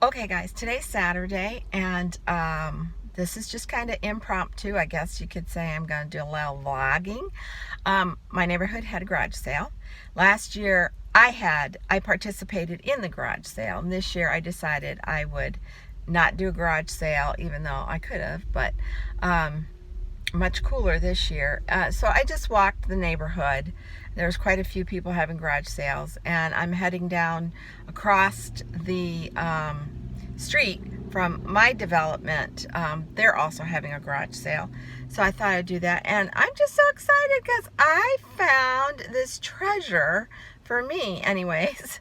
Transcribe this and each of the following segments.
Okay guys, today's Saturday and this is just kind of impromptu. I guess you could say I'm going to do a little vlogging. My neighborhood had a garage sale. Last year I participated in the garage sale, and this year I decided I would not do a garage sale, even though I could have, but much cooler this year. So I just walked the neighborhood. There's quite a few people having garage sales, and I'm heading down across the street from my development. They're also having a garage sale, so I thought I'd do that. And I'm just so excited because I found this treasure for me anyways.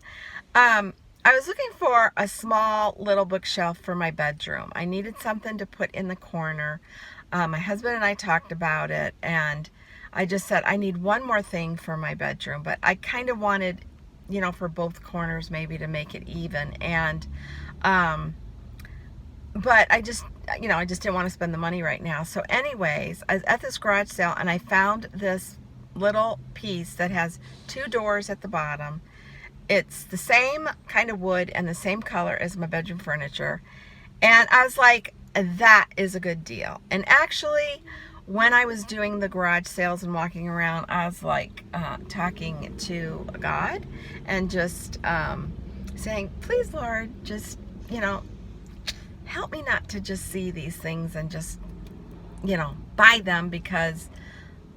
I was looking for a small little bookshelf for my bedroom. I needed something to put in the corner. My husband and I talked about it, and I just said I need one more thing for my bedroom, but I kind of wanted, you know, for both corners maybe to make it even. And but I just didn't want to spend the money right now. So anyways, I was at this garage sale and I found this little piece that has two doors at the bottom. It's the same kind of wood and the same color as my bedroom furniture. And I was like, that is a good deal. And actually, when I was doing the garage sales and walking around, I was like talking to God and just saying, please, Lord, just, help me not to just see these things and just, buy them, because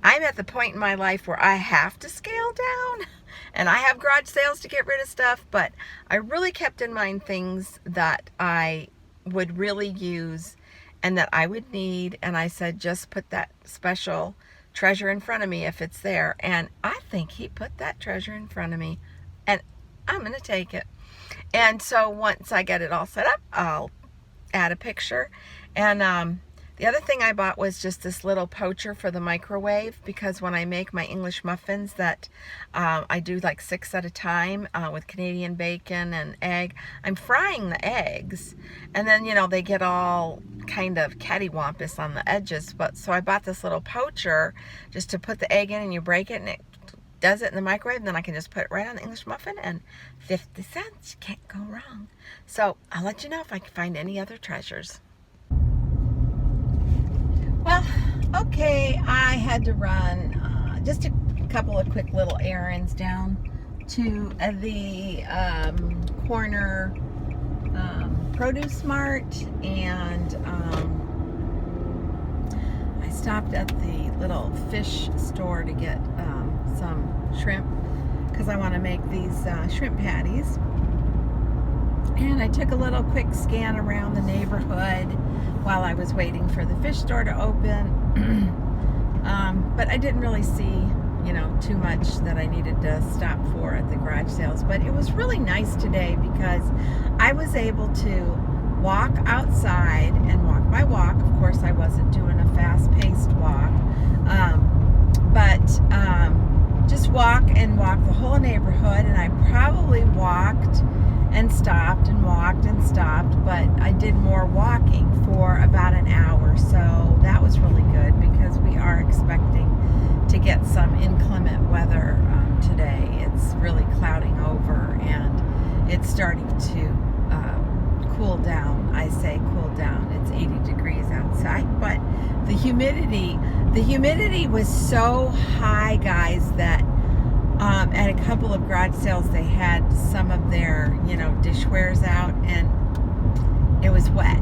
I'm at the point in my life where I have to scale down and I have garage sales to get rid of stuff, but I really kept in mind things that I would really use and that I would need, and I said just put that special treasure in front of me if it's there. And I think he put that treasure in front of me, and I'm gonna take it. And so once I get it all set up, I'll add a picture. And the other thing I bought was just this little poacher for the microwave, because when I make my English muffins that I do like 6 at a time with Canadian bacon and egg, I'm frying the eggs, and then they get all kind of cattywampus on the edges. But so I bought this little poacher just to put the egg in, and you break it and it does it in the microwave, and then I can just put it right on the English muffin, and 50 cents, you can't go wrong. So I'll let you know if I can find any other treasures. Well, okay, I had to run just a couple of quick little errands down to the corner produce mart, and I stopped at the little fish store to get some shrimp, because I want to make these shrimp patties. And I took a little quick scan around the neighborhood while I was waiting for the fish store to open. But I didn't really see, too much that I needed to stop for at the garage sales. But it was really nice today because I was able to walk outside and walk my walk. Of course, I wasn't doing a fast-paced walk, but just walk the whole neighborhood. And I probably walked and stopped and walked and stopped, but I did more walking for about an hour. So that was really good, because we are expecting to get some inclement weather today. It's really clouding over, and it's starting to cool down. I say cool down. It's 80 degrees outside, but the humidity was so high, guys, that at a couple of garage sales, they had some of their, dishwares out, and it was wet.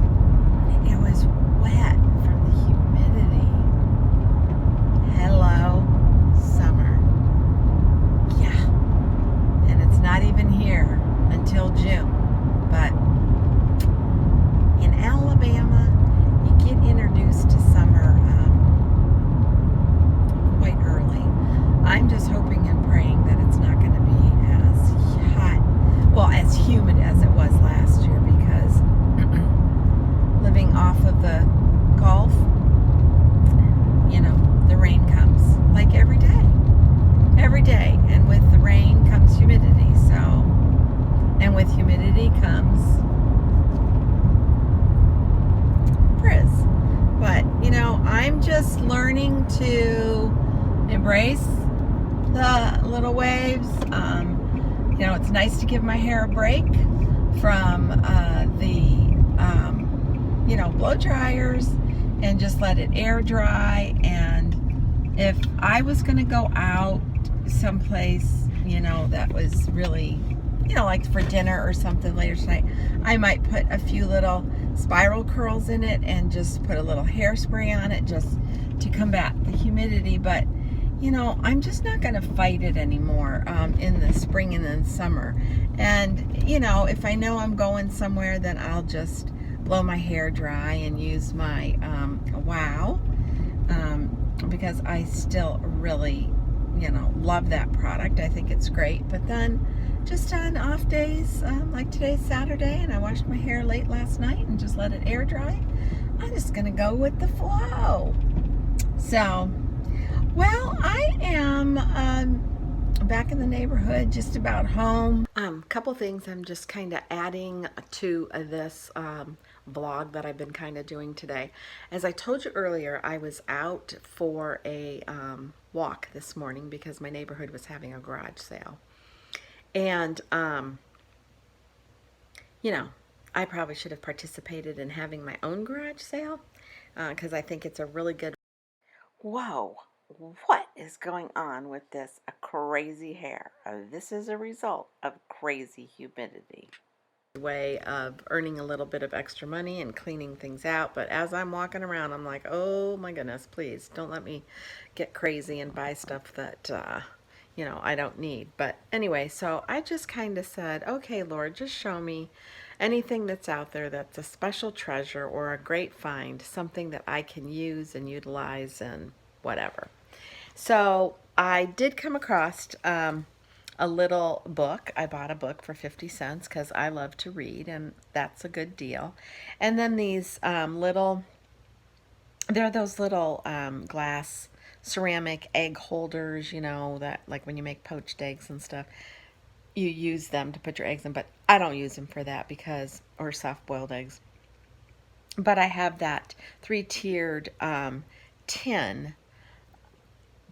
It was wet from the humidity. Hello, summer. Yeah. And it's not even here until June. But in Alabama, you get introduced to summer quite early. I'm just hoping and praying that it's not going to be as hot, well, as humid as it was last year, because living off of the Gulf, the rain comes like every day. Every day. And with the rain comes humidity. So, and with humidity comes frizz. But, I'm just learning to embrace the little waves. It's nice to give my hair a break from blow dryers and just let it air dry. And if I was going to go out someplace, that was really, like for dinner or something later tonight, I might put a few little spiral curls in it and just put a little hairspray on it just to combat the humidity. But I'm just not going to fight it anymore in the spring and then summer. And if I know I'm going somewhere, then I'll just blow my hair dry and use my Wow, because I still really love that product. I think it's great. But then just on off days, like today's Saturday, and I washed my hair late last night and just let it air dry, I'm just gonna go with the flow. So, well, I am back in the neighborhood, just about home. Couple things I'm just kind of adding to this vlog that I've been kind of doing today. As I told you earlier, I was out for a walk this morning because my neighborhood was having a garage sale. And, I probably should have participated in having my own garage sale because I think it's a really good... Whoa, what is going on with this crazy hair? This is a result of crazy humidity. Way of earning a little bit of extra money and cleaning things out, but as I'm walking around, I'm like, oh my goodness, please don't let me get crazy and buy stuff that I don't need. But anyway, so I just kind of said, okay, Lord, just show me anything that's out there that's a special treasure or a great find, something that I can use and utilize and whatever. So I did come across a little book. I bought a book for 50 cents because I love to read, and that's a good deal. And then these they're those little glass ceramic egg holders, that like when you make poached eggs and stuff, you use them to put your eggs in, but I don't use them for that or soft-boiled eggs. But I have that 3-tiered tin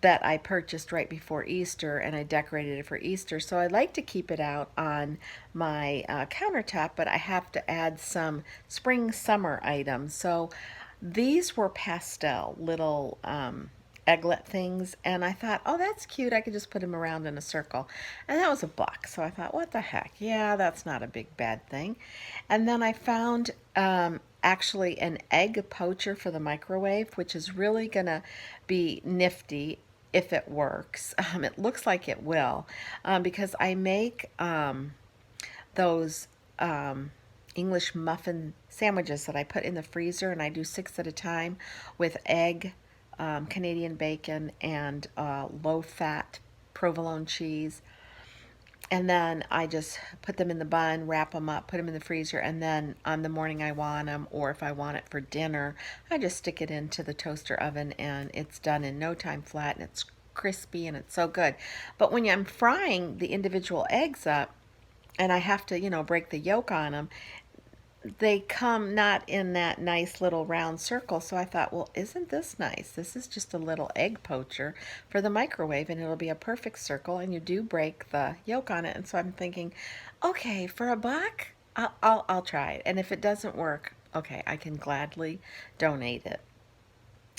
that I purchased right before Easter, and I decorated it for Easter. So I like to keep it out on my countertop, but I have to add some spring-summer items. So these were pastel little egglet things, and I thought, oh, that's cute. I could just put them around in a circle. And that was $1. So I thought, what the heck? Yeah, that's not a big bad thing. And then I found actually an egg poacher for the microwave, which is really going to be nifty if it works. It looks like it will, because I make those English muffin sandwiches that I put in the freezer, and I do 6 at a time with egg, Canadian bacon, and low-fat provolone cheese. And then I just put them in the bun, wrap them up, put them in the freezer, and then on the morning I want them, or if I want it for dinner, I just stick it into the toaster oven, and it's done in no time flat, and it's crispy, and it's so good. But when I'm frying the individual eggs up, and I have to, break the yolk on them, they come not in that nice little round circle. So I thought, well, isn't this nice? This is just a little egg poacher for the microwave, and it'll be a perfect circle, and you do break the yolk on it. And so I'm thinking, okay, for $1, I'll try it. And if it doesn't work, okay, I can gladly donate it.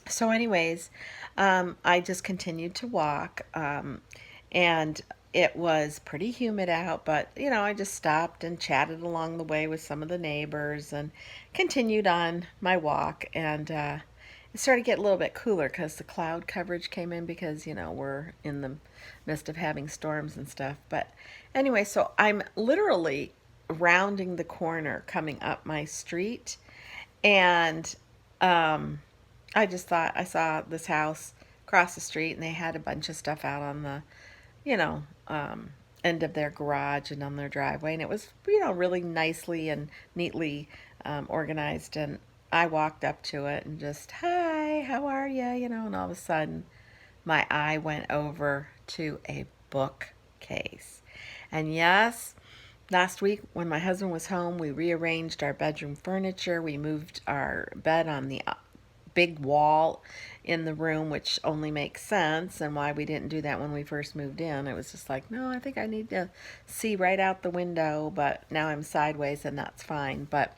So anyways, I just continued to walk, and it was pretty humid out, but I just stopped and chatted along the way with some of the neighbors and continued on my walk. And it started to get a little bit cooler because the cloud coverage came in, because we're in the midst of having storms and stuff. But anyway, so I'm literally rounding the corner coming up my street, and I just thought I saw this house across the street, and they had a bunch of stuff out on the end of their garage and on their driveway, and it was really nicely and neatly organized. And I walked up to it and just, hi, how are you? And all of a sudden my eye went over to a bookcase. And yes, last week when my husband was home, we rearranged our bedroom furniture. We moved our bed on the big wall in the room, which only makes sense, and why we didn't do that when we first moved in. It was just like, no, I think I need to see right out the window, but now I'm sideways and that's fine. But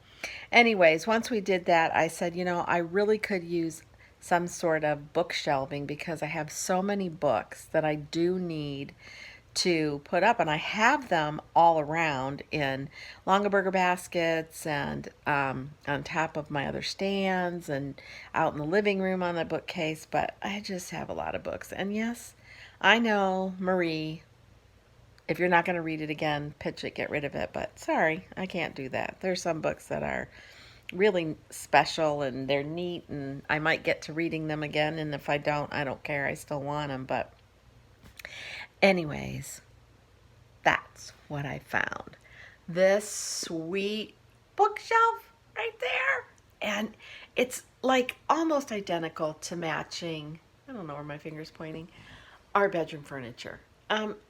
anyways, once we did that, I said, I really could use some sort of bookshelving because I have so many books that I do need to put up, and I have them all around in Longaberger baskets and on top of my other stands and out in the living room on the bookcase, but I just have a lot of books. And yes, I know, Marie, if you're not going to read it again, pitch it, get rid of it, but sorry, I can't do that. There's some books that are really special and they're neat, and I might get to reading them again, and if I don't, I don't care. I still want them. But anyways, that's what I found. This sweet bookshelf right there. And it's like almost identical to matching, I don't know where my finger's pointing, our bedroom furniture.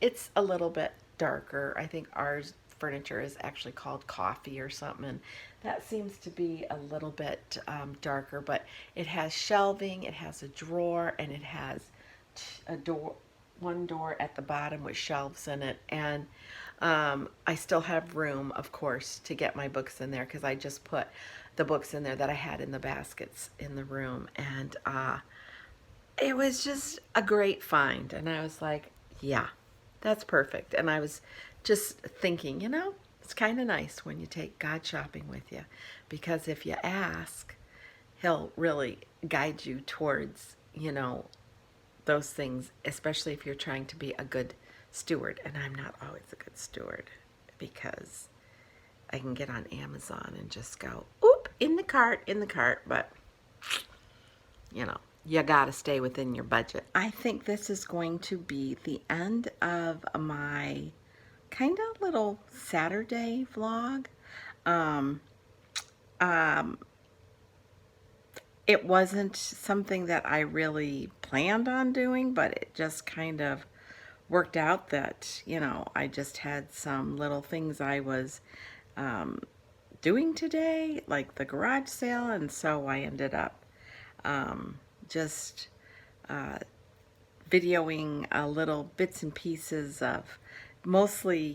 It's a little bit darker. I think ours furniture is actually called coffee or something, and that seems to be a little bit darker, but it has shelving, it has a drawer, and it has a door, one door at the bottom with shelves in it. And I still have room, of course, to get my books in there because I just put the books in there that I had in the baskets in the room. And it was just a great find. And I was like, yeah, that's perfect. And I was just thinking, it's kind of nice when you take God shopping with you, because if you ask, He'll really guide you towards, those things, especially if you're trying to be a good steward. And I'm not always a good steward because I can get on Amazon and just go, oop, in the cart, but you gotta stay within your budget. I think this is going to be the end of my kind of little Saturday vlog. It wasn't something that I really planned on doing, but it just kind of worked out that, I just had some little things I was doing today, like the garage sale, and so I ended up just videoing little bits and pieces of mostly,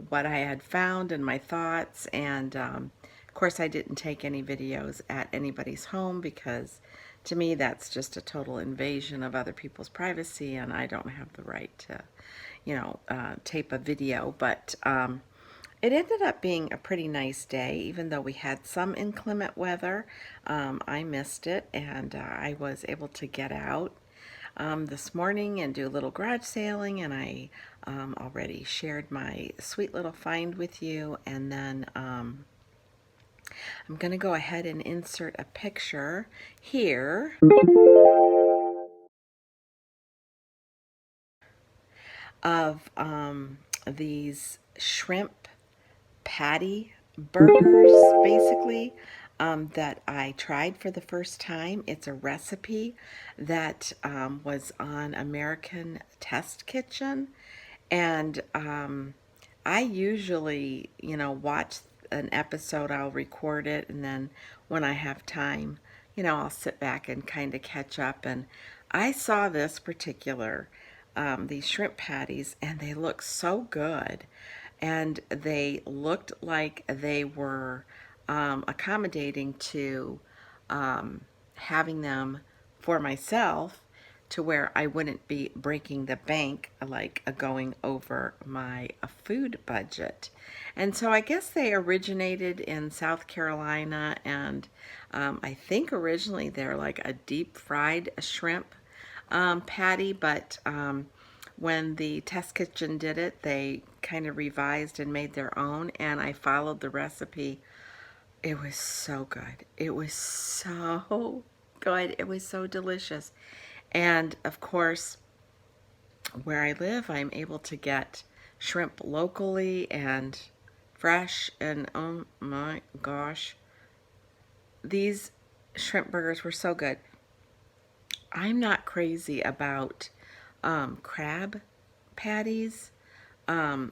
what I had found and my thoughts. And of course, I didn't take any videos at anybody's home because to me, that's just a total invasion of other people's privacy, and I don't have the right to, tape a video. But it ended up being a pretty nice day, even though we had some inclement weather. I missed it, and I was able to get out this morning and do a little garage sailing, and I already shared my sweet little find with you. And then I'm going to go ahead and insert a picture here of these shrimp patty burgers, basically, that I tried for the first time. It's a recipe that was on American Test Kitchen, and I usually, watch an episode, I'll record it, and then when I have time, I'll sit back and kind of catch up. And I saw this particular, these shrimp patties, and they look so good. And they looked like they were accommodating to having them for myself, to where I wouldn't be breaking the bank, like going over my food budget. And so I guess they originated in South Carolina, and I think originally they're like a deep fried shrimp patty, but when the test kitchen did it, they kind of revised and made their own, and I followed the recipe. It was so good. It was so good. It was so delicious. And of course, where I live, I'm able to get shrimp locally and fresh, and oh my gosh, these shrimp burgers were so good. I'm not crazy about crab patties, or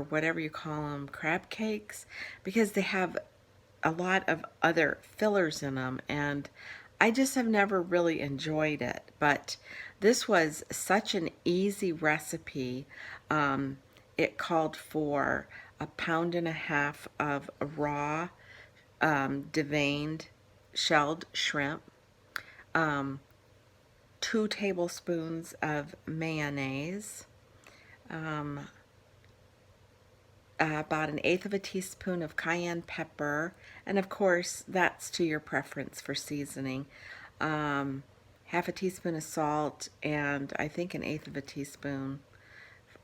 whatever you call them, crab cakes, because they have a lot of other fillers in them, and I just have never really enjoyed it, but this was such an easy recipe. Um, it called for a pound and a half of raw deveined shelled shrimp, um, 2 tablespoons of mayonnaise, um, about an eighth of a teaspoon of cayenne pepper, and of course that's to your preference for seasoning. Um, Half a teaspoon of salt, and I think an eighth of a teaspoon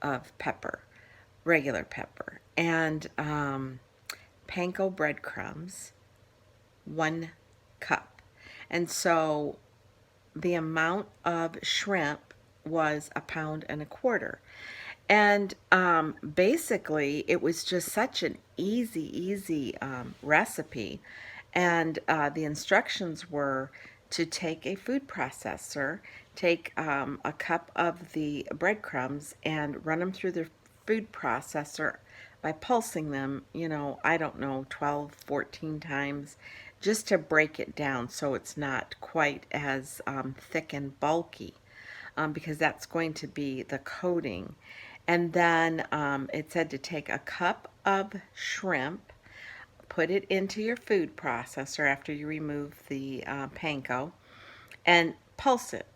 of pepper, regular pepper, and panko breadcrumbs, 1 cup. And so the amount of shrimp was a pound and a quarter. And basically, it was just such an easy recipe. And the instructions were to take a food processor, take a cup of the breadcrumbs, and run them through the food processor by pulsing them, I don't know, 12, 14 times, just to break it down so it's not quite as thick and bulky, because that's going to be the coating. And then it said to take a cup of shrimp, put it into your food processor after you remove the panko, and pulse it,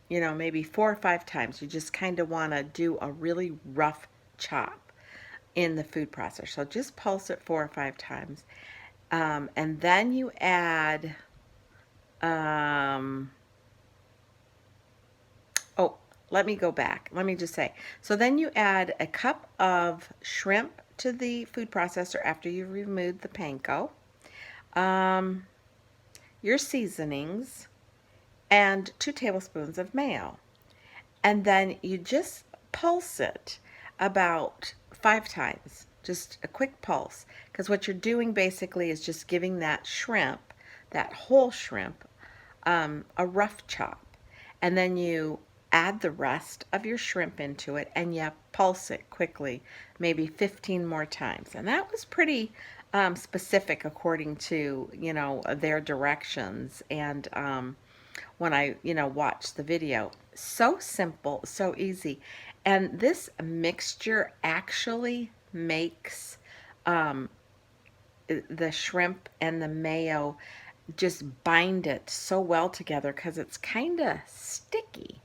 maybe 4 or 5 times. You just kind of want to do a really rough chop in the food processor. So just pulse it 4 or 5 times. And then you add, oh, let me go back. Let me just say. So then you add a cup of shrimp to the food processor after you've removed the panko, your seasonings, and 2 tablespoons of mayo. And then you just pulse it about 5 times, just a quick pulse, because what you're doing basically is just giving that shrimp, that whole shrimp, a rough chop. And then you add the rest of your shrimp into it, and you pulse it quickly, maybe 15 more times. And that was pretty specific according to, their directions. And when I, watched the video. So simple, so easy. And this mixture actually makes the shrimp and the mayo just bind it so well together because it's kind of sticky.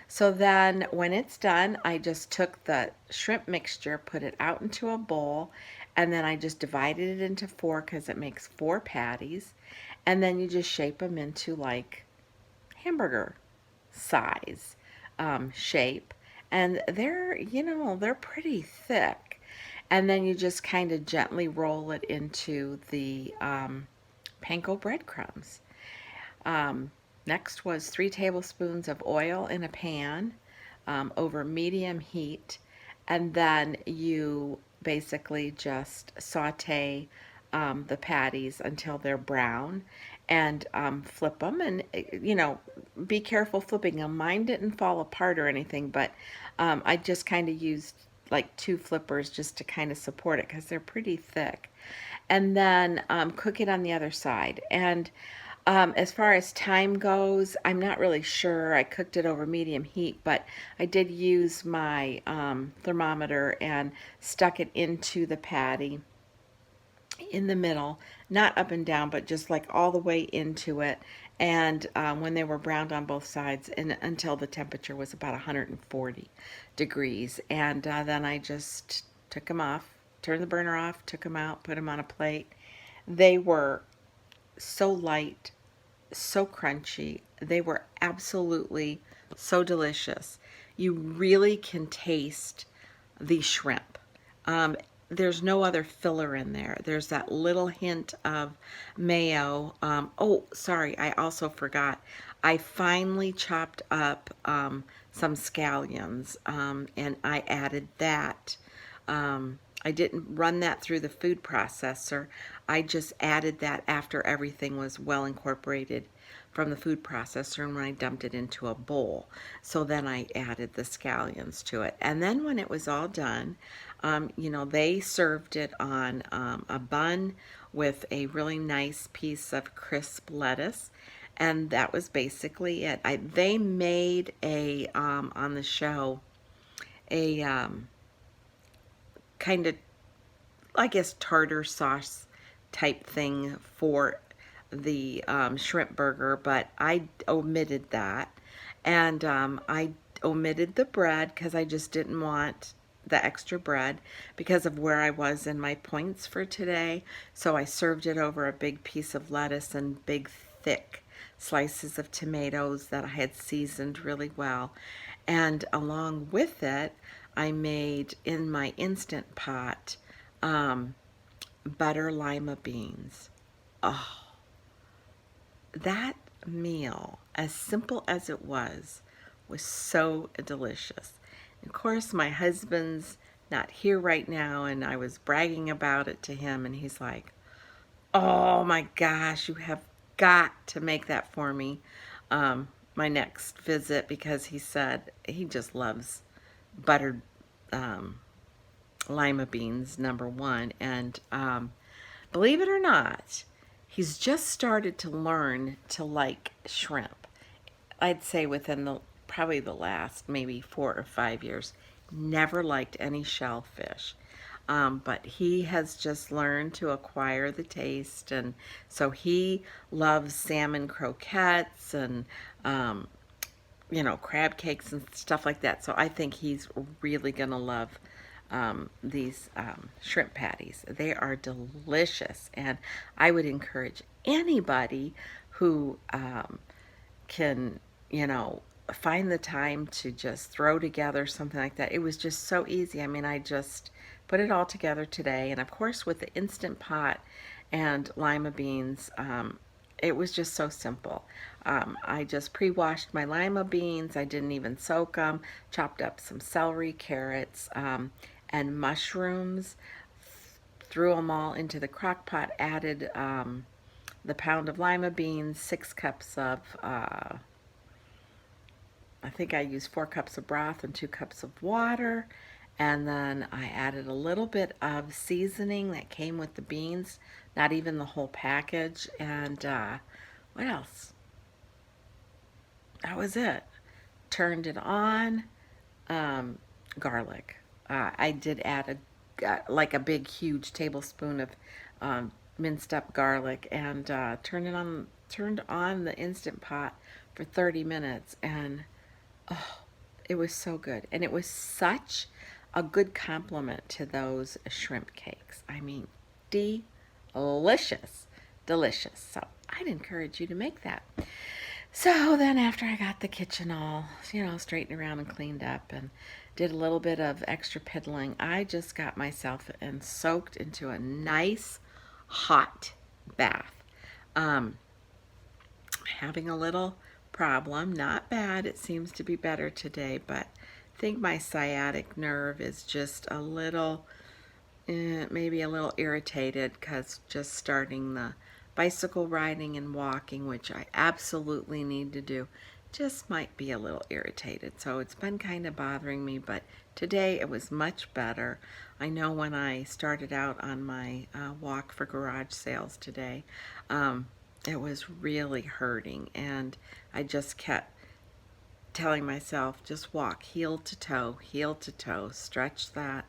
So then when it's done, I just took the shrimp mixture, put it out into a bowl, and then I just divided it into 4 because it makes 4 patties. And then you just shape them into like hamburger size shape. And they're pretty thick. And then you just kind of gently roll it into the panko breadcrumbs. Next was 3 tablespoons of oil in a pan over medium heat, and then you basically just saute the patties until they're brown, and flip them, and be careful flipping them. Mine didn't fall apart or anything, but I just kind of used like 2 flippers just to kind of support it because they're pretty thick. And then cook it on the other side. And as far as time goes, I'm not really sure. I cooked it over medium heat, but I did use my thermometer and stuck it into the patty in the middle, not up and down, but just like all the way into it. And when they were browned on both sides, and until the temperature was about 140 degrees. And then I just took them off, turned the burner off, took them out, put them on a plate. They were so light, so crunchy. They were absolutely so delicious. You really can taste the shrimp. There's no other filler in there. There's that little hint of mayo. Oh, sorry, I also forgot. I finely chopped up some scallions, and I added that. I didn't run that through the food processor. I just added that after everything was well incorporated from the food processor, and when I dumped it into a bowl. So then I added the scallions to it. And then when it was all done, they served it on a bun with a really nice piece of crisp lettuce. And that was basically it. They made a, on the show, a kind of, I guess, tartar sauce type thing for the shrimp burger, but I omitted that. And I omitted the bread because I just didn't want the extra bread because of where I was in my points for today. So I served it over a big piece of lettuce and big, thick slices of tomatoes that I had seasoned really well. And along with it, I made in my Instant Pot um, butter lima beans. Oh, that meal, as simple as it was so delicious. Of course, my husband's not here right now, and I was bragging about it to him, and he's like, "Oh my gosh, you have got to make that for me my next visit," because he said he just loves buttered um, lima beans, number one. And believe it or not, he's just started to learn to like shrimp. I'd say within the probably the last maybe 4 or 5 years. Never liked any shellfish. But he has just learned to acquire the taste, and so he loves salmon croquettes and crab cakes and stuff like that. So I think he's really gonna love these shrimp patties. They are delicious, and I would encourage anybody who can, find the time to just throw together something like that. It was just so easy. I mean, I just put it all together today, and of course, with the Instant Pot and lima beans, it was just so simple. I just pre-washed my lima beans. I didn't even soak them. Chopped up some celery, carrots, and mushrooms. Threw them all into the crock pot. Added the pound of lima beans, 6 cups of, I think I used 4 cups of broth and 2 cups of water. And then I added a little bit of seasoning that came with the beans, not even the whole package. And what else? That was it. Turned it on. Garlic. I did add like a big, huge tablespoon of minced up garlic, and Turned on the Instant Pot for 30 minutes, and oh, it was so good. And it was such a good compliment to those shrimp cakes. I mean, delicious, delicious. So I'd encourage you to make that. So then after I got the kitchen all, straightened around and cleaned up and did a little bit of extra piddling, I just got myself and soaked into a nice hot bath. Having a little problem, not bad. It seems to be better today, but I think my sciatic nerve is just a little, maybe a little irritated because just starting the bicycle riding and walking, which I absolutely need to do, just might be a little irritated. So it's been kind of bothering me, but today it was much better. I know when I started out on my walk for garage sales today, it was really hurting, and I just kept telling myself, just walk heel to toe, stretch that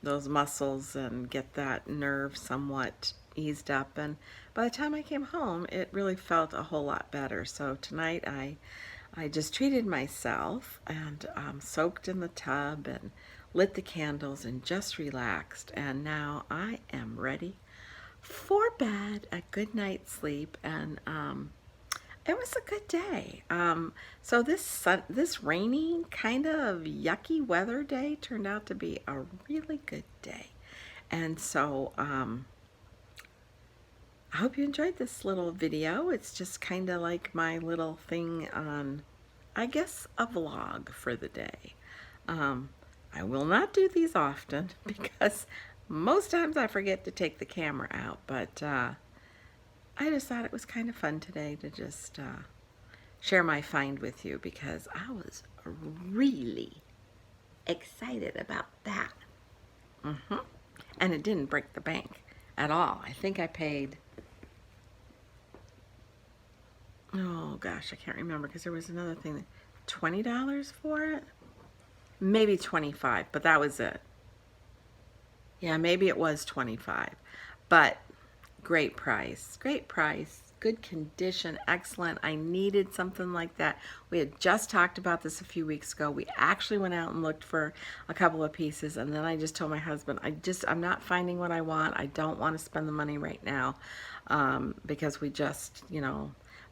those muscles and get that nerve somewhat eased up. And by the time I came home, it really felt a whole lot better. So tonight I just treated myself and soaked in the tub and lit the candles and just relaxed. And now I am ready for bed, a good night's sleep, and it was a good day. So this rainy, kind of yucky weather day turned out to be a really good day. And so I hope you enjoyed this little video. It's just kind of like my little thing on, I guess, a vlog for the day. I will not do these often because most times I forget to take the camera out, but I just thought it was kind of fun today to just share my find with you because I was really excited about that. And it didn't break the bank at all. I think I paid gosh, I can't remember because there was another thing. $20 for it? Maybe 25, but that was it. Yeah, maybe it was 25. But great price. Great price. Good condition. Excellent. I needed something like that. We had just talked about this a few weeks ago. We actually went out and looked for a couple of pieces, and then I just told my husband, I'm not finding what I want. I don't want to spend the money right now, because we just,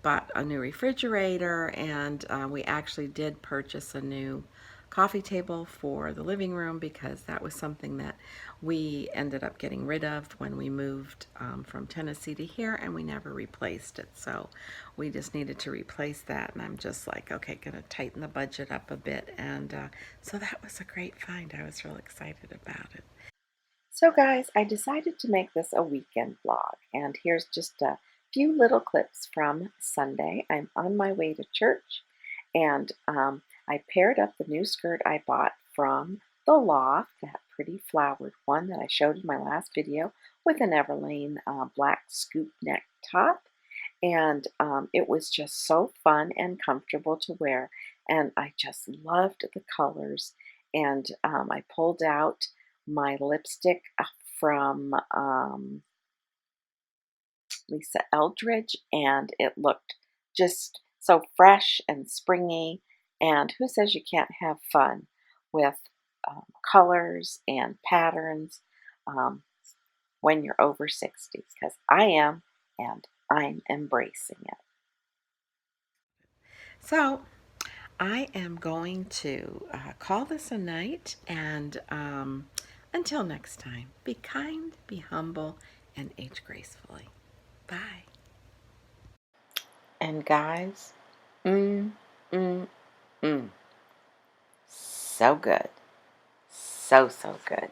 bought a new refrigerator, and we actually did purchase a new coffee table for the living room because that was something that we ended up getting rid of when we moved from Tennessee to here, and we never replaced it. So we just needed to replace that, and I'm just like, okay, gonna tighten the budget up a bit. And so that was a great find. I was real excited about it. So guys, I decided to make this a weekend vlog, and here's just a few little clips from Sunday. I'm on my way to church, and I paired up the new skirt I bought from the Loft, that pretty flowered one that I showed in my last video, with an Everlane black scoop neck top. And it was just so fun and comfortable to wear, and I just loved the colors. And I pulled out my lipstick from Lisa Eldridge, and it looked just so fresh and springy. And who says you can't have fun with colors and patterns um, when you're over 60s? Because I am, and I'm embracing it. So I am going to call this a night, and until next time, be kind, be humble, and age gracefully. Bye. And guys, mm, mm, mm. So good. So, so good.